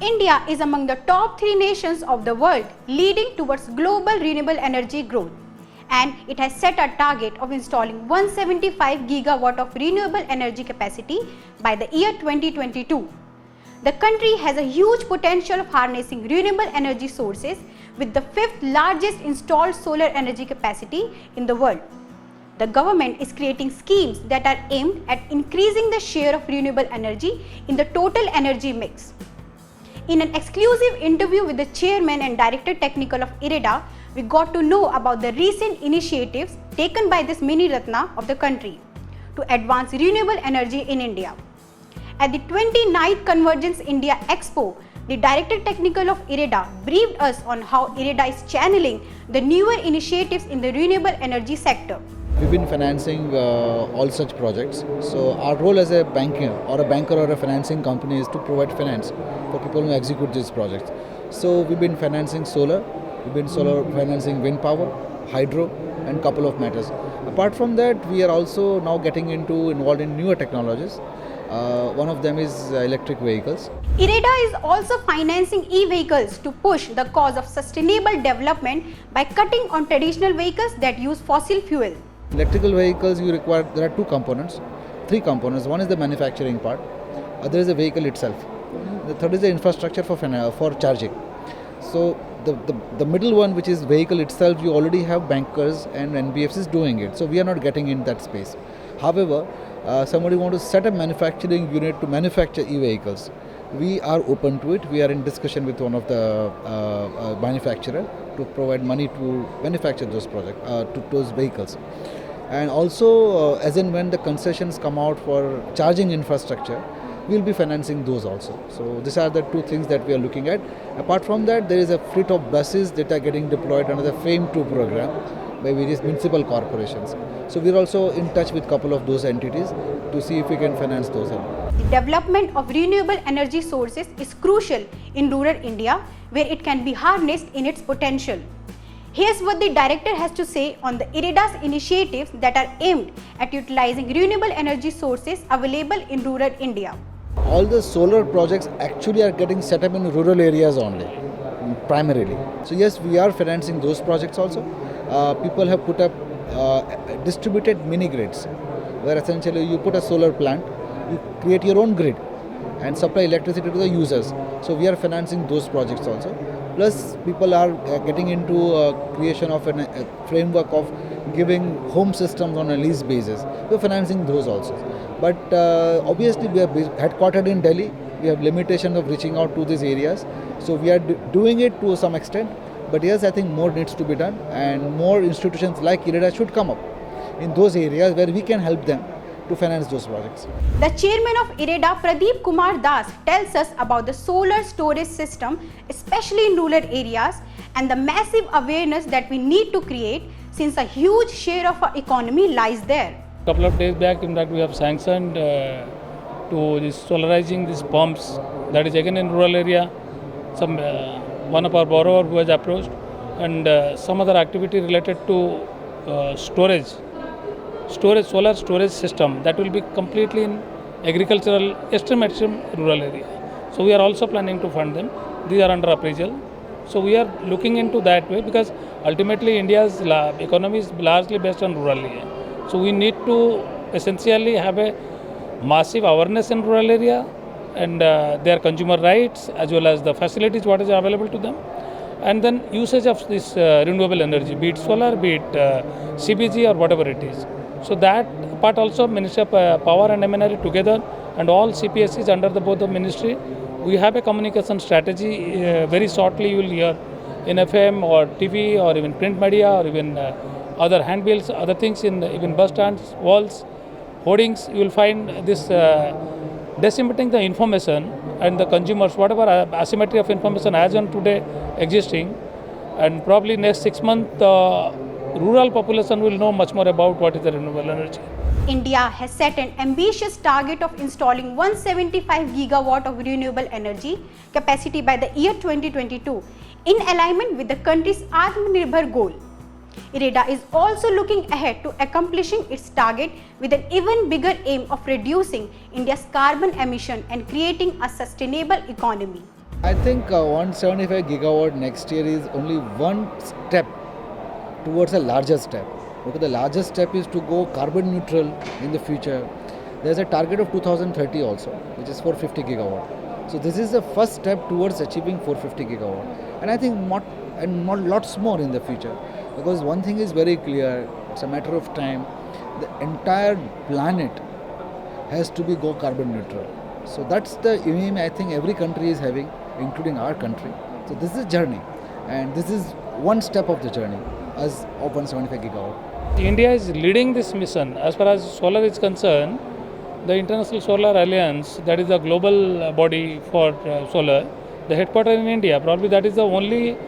India is among the top 3 nations of the world leading towards global renewable energy growth, and it has set a target of installing 175 gigawatt of renewable energy capacity by the year 2022. The country has a huge potential of harnessing renewable energy sources with the 5th largest installed solar energy capacity in the world. The government is creating schemes that are aimed at increasing the share of renewable energy in the total energy mix. In an exclusive interview with the chairman and director technical of IREDA, we got to know about the recent initiatives taken by this mini Ratna of the country to advance renewable energy in India. At the 29th Convergence India Expo, the director technical of IREDA briefed us on how IREDA is channeling the newer initiatives in the renewable energy sector. We've been financing all such projects. So our role as a banker or a financing company is to provide finance for people who execute these projects. So we've been financing solar, financing wind power, hydro, and couple of matters. Apart from that, we are also now getting involved in newer technologies. One of them is electric vehicles. IREDA is also financing e-vehicles to push the cause of sustainable development by cutting on traditional vehicles that use fossil fuel. Electrical vehicles, there are three components. One is the manufacturing part, other is the vehicle itself. The third is the infrastructure for charging. So the middle one, which is vehicle itself, you already have bankers and NBFCs doing it. So we are not getting in that space. However, somebody want to set a manufacturing unit to manufacture e-vehicles. We are open to it. We are in discussion with one of the manufacturer to provide money to manufacture those those vehicles. And also, as and when the concessions come out for charging infrastructure, we will be financing those also. So these are the two things that we are looking at. Apart from that, there is a fleet of buses that are getting deployed under the FAME2 program by various municipal corporations. So we are also in touch with a couple of those entities to see if we can finance those. The development of renewable energy sources is crucial in rural India, where it can be harnessed in its potential. Here's what the director has to say on the IREDA's initiatives that are aimed at utilizing renewable energy sources available in rural India. All the solar projects actually are getting set up in rural areas only, primarily. So yes, we are financing those projects also. People have put up distributed mini grids, where essentially you put a solar plant, you create your own grid and supply electricity to the users. So we are financing those projects also. Plus people are getting into creation of a framework of giving home systems on a lease basis. We are financing those also. But obviously we are headquartered in Delhi. We have limitation of reaching out to these areas. So we are doing it to some extent. But yes, I think more needs to be done, and more institutions like IREDA should come up in those areas where we can help them to finance those projects. The chairman of IREDA, Pradeep Kumar Das, tells us about the solar storage system, especially in rural areas, and the massive awareness that we need to create since a huge share of our economy lies there. A couple of days back, in fact, we have sanctioned to this solarizing these pumps. That is again in rural area. One of our borrower who has approached, and some other activity related to solar storage system that will be completely in agricultural, extreme rural area. So we are also planning to fund them. These are under appraisal. So we are looking into that way, because ultimately India's economy is largely based on rural area. So we need to essentially have a massive awareness in rural area, and their consumer rights as well as the facilities what is available to them, and then usage of this renewable energy, be it solar, be it CBG or whatever it is. So that part also Ministry of Power and MNRE together, and all CPSEs under both the ministry, we have a communication strategy. Very shortly you will hear in FM or TV or even print media or even other handbills, other things in even bus stands, walls, hoardings. You will find this disseminating the information and the consumers, whatever asymmetry of information as on today existing, and probably next 6 months rural population will know much more about what is the renewable energy. India has set an ambitious target of installing 175 gigawatt of renewable energy capacity by the year 2022 in alignment with the country's Atmanirbhar goal. IREDA is also looking ahead to accomplishing its target with an even bigger aim of reducing India's carbon emission and creating a sustainable economy. I think 175 gigawatt next year is only one step towards a larger step. Okay, the largest step is to go carbon neutral in the future. There's a target of 2030 also, which is 450 gigawatt. So this is the first step towards achieving 450 gigawatt. And I think not lots more in the future. Because one thing is very clear, it's a matter of time. The entire planet has to be go carbon neutral. So that's the aim I think every country is having, including our country. So this is a journey, and this is one step of the journey as of 175 gigawatt. India is leading this mission. As far as solar is concerned, the International Solar Alliance, that is the global body for solar, the headquarters in India, probably that is the only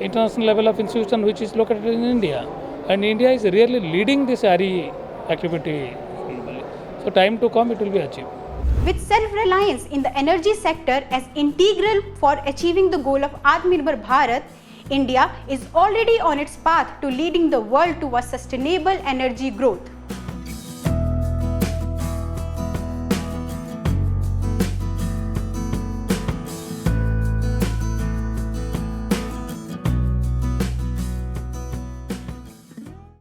international level of institution which is located in India. And India is really leading this RE activity globally. So time to come, it will be achieved. With self-reliance in the energy sector as integral for achieving the goal of Atmanirbhar Bharat, India is already on its path to leading the world towards sustainable energy growth.